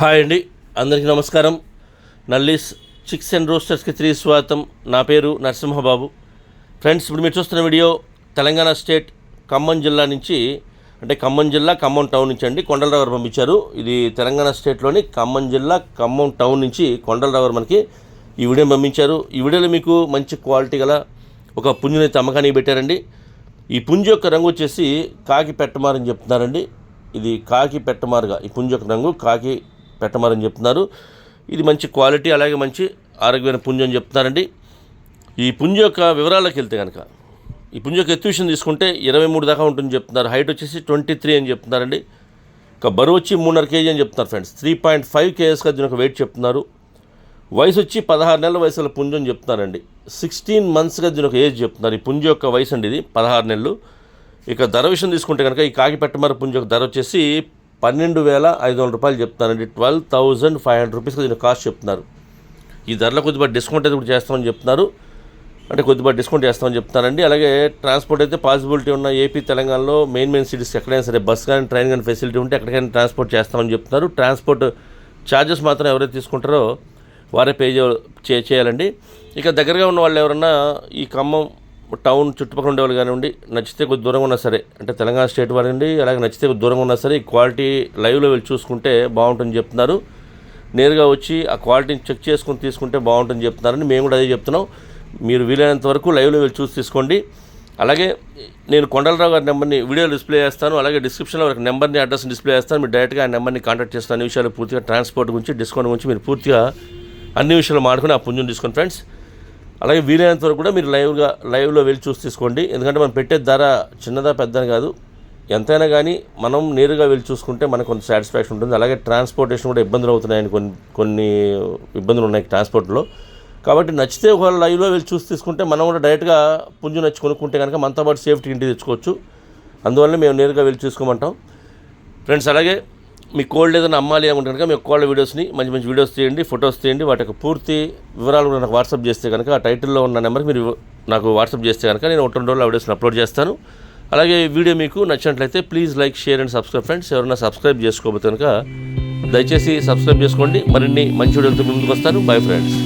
Hi అండి, అందరికీ నమస్కారం. నల్లీస్ చిక్స్ అండ్ రోస్టర్స్కి తిరిగి స్వాగతం. నా పేరు నరసింహబాబు. ఫ్రెండ్స్, ఇప్పుడు మీరు చూస్తున్న వీడియో తెలంగాణ స్టేట్ ఖమ్మం జిల్లా నుంచి, అంటే ఖమ్మం జిల్లా ఖమ్మం టౌన్ నుంచి అండి కొండలరావు గారు పంపించారు. ఇది తెలంగాణ స్టేట్లోని ఖమ్మం జిల్లా ఖమ్మం టౌన్ నుంచి కొండలరావు గారు మనకి ఈ వీడియో పంపించారు. ఈ వీడియోలో మీకు మంచి క్వాలిటీ గల ఒక పుంజునైతే అమ్మకానికి పెట్టారండి. ఈ పుంజు యొక్క రంగు వచ్చేసి కాకి పెట్టమారని చెప్తున్నారండి. ఇది కాకి పెట్టమారుగా, ఈ పుంజు యొక్క రంగు కాకి పెట్టమారని చెప్తున్నారు. ఇది మంచి క్వాలిటీ, అలాగే మంచి ఆరోగ్యమైన పుంజు అని చెప్తున్నారండి. ఈ పుంజు యొక్క వివరాల్లోకి వెళ్తే కనుక, ఈ పుంజు యొక్క ఎత్తు విషయం తీసుకుంటే 23 దాకా ఉంటుంది చెప్తున్నారు. హైట్ వచ్చేసి 23 అని చెప్తున్నారండి. ఇక బరువు వచ్చి 3.5 kg అని చెప్తున్నారు ఫ్రెండ్స్. 3.5 kgsగా దీని ఒక వెయిట్ చెప్తున్నారు. వయసు వచ్చి 16 నెలల వయసుల పుంజు అని చెప్తున్నారండి. 16 monthsగా దీని ఒక ఏజ్ చెప్తున్నారు. ఈ పుంజు యొక్క వయసు అండి ఇది 16 నెలలు. ఇక ధర విషయం తీసుకుంటే కనుక ఈ కాకి పెట్టమారు పుంజు యొక్క ధర వచ్చేసి 12,500 రూపాయలు చెప్తున్నారండి. 12,500 రూపీస్గా దీని కాస్ట్ చెప్తున్నారు. ఈ ధరలో కొద్దిగా డిస్కౌంట్ అయితే కూడా చేస్తామని చెప్తున్నారు, అంటే కొద్దిగా డిస్కౌంట్ చేస్తామని చెప్తున్నారండి. అలాగే ట్రాన్స్పోర్ట్ అయితే పాసిబిలిటీ ఉన్న ఏపీ తెలంగాణలో మెయిన్ సిటీస్కి ఎక్కడైనా సరే బస్ కానీ ట్రైన్ కానీ ఫెసిలిటీ ఉంటే ఎక్కడికైనా ట్రాన్స్పోర్ట్ చేస్తామని చెప్తున్నారు. ట్రాన్స్పోర్ట్ ఛార్జెస్ మాత్రం ఎవరైతే తీసుకుంటారో వారే పే చేయాలండి. ఇక దగ్గరగా ఉన్న వాళ్ళు ఎవరన్నా ఈ ఖమ్మం టౌన్ చుట్టుపక్కల ఉండేవాళ్ళు కానివ్వండి, నచ్చితే కొద్ది దూరంగా ఉన్నా సరే, అంటే తెలంగాణ స్టేట్ వారండి, అలాగే నచ్చితే కొద్ది దూరంగా ఉన్నా సరే ఈ క్వాలిటీ లైవ్లో వెళ్ళి చూసుకుంటే బాగుంటుందని చెప్తున్నారు. నేరుగా వచ్చి ఆ క్వాలిటీని చెక్ చేసుకుని తీసుకుంటే బాగుంటుందని చెప్తున్నారని మేము కూడా అదే చెప్తున్నాం. మీరు వీలైనంత వరకు లైవ్లో వెళ్ళి చూసి తీసుకోండి. అలాగే నేను కొండలరావు గారి నెంబర్ని వీడియో డిస్ప్లే చేస్తాను, అలాగే డిస్క్రిప్షన్లో ఒక నెంబర్ని అడ్రస్ని డిస్ప్లే చేస్తాను. మీరు డైరెక్ట్గా ఆ నెంబర్ని కాంటాక్ట్ చేస్తాను. అన్ని విషయాలు పూర్తిగా ట్రాన్స్పోర్ట్ గురించి, డిస్కౌంట్ గురించి మీరు పూర్తిగా అన్ని విషయాలు మాడుకుని ఆ పుంజుని తీసుకోండి ఫ్రెండ్స్. అలాగే వీలైనంత వరకు కూడా మీరు లైవ్లో వెళ్ళి చూసి తీసుకోండి. ఎందుకంటే మనం పెట్టే ధర చిన్నదా పెద్దని కాదు, ఎంతైనా కానీ మనం నేరుగా వెళ్ళి చూసుకుంటే మనకు కొంత సాటిస్ఫాక్షన్ ఉంటుంది. అలాగే ట్రాన్స్పోర్టేషన్ కూడా ఇబ్బందులు అవుతున్నాయని కొన్ని ఇబ్బందులు ఉన్నాయి ట్రాన్స్పోర్ట్లో. కాబట్టి నచ్చితే ఒకవేళ లైవ్లో వెళ్ళి చూసి తీసుకుంటే మనం కూడా డైరెక్ట్గా పుంజు నచ్చి కొనుక్కుంటే కనుక మనతో పాటు సేఫ్టీ ఇంటికి తెచ్చుకోవచ్చు. అందువల్ల మేము నేరుగా వెళ్ళి చూసుకోమంటాం ఫ్రెండ్స్. అలాగే మీ కోల్డ్ ఏదైనా అమ్మాలి అనుకుంటే కనుక మీ కోల్డ్ వీడియోస్ని మంచి మంచి వీడియోస్ తీయండి, ఫొటోస్ తీయండి. వాటి యొక్క పూర్తి వివరాలు కూడా నాకు వాట్సాప్ చేస్తే కనుక ఆ టైటిల్లో ఉన్న నెంబర్కి మీరు నాకు వాట్సాప్ చేస్తే కనుక నేను 1-2 రోజులు ఆ వీడియోస్ని అప్లోడ్ చేస్తాను. అలాగే ఈ వీడియో మీకు నచ్చినట్లయితే please like, share and subscribe friends. ఎవరైనా సబ్స్క్రైబ్ చేసుకోకపోతే కనుక దయచేసి సబ్స్క్రైబ్ చేసుకోండి. మరిన్ని మంచి వీడియోలతో ముందుకు వస్తాను. Bye friends.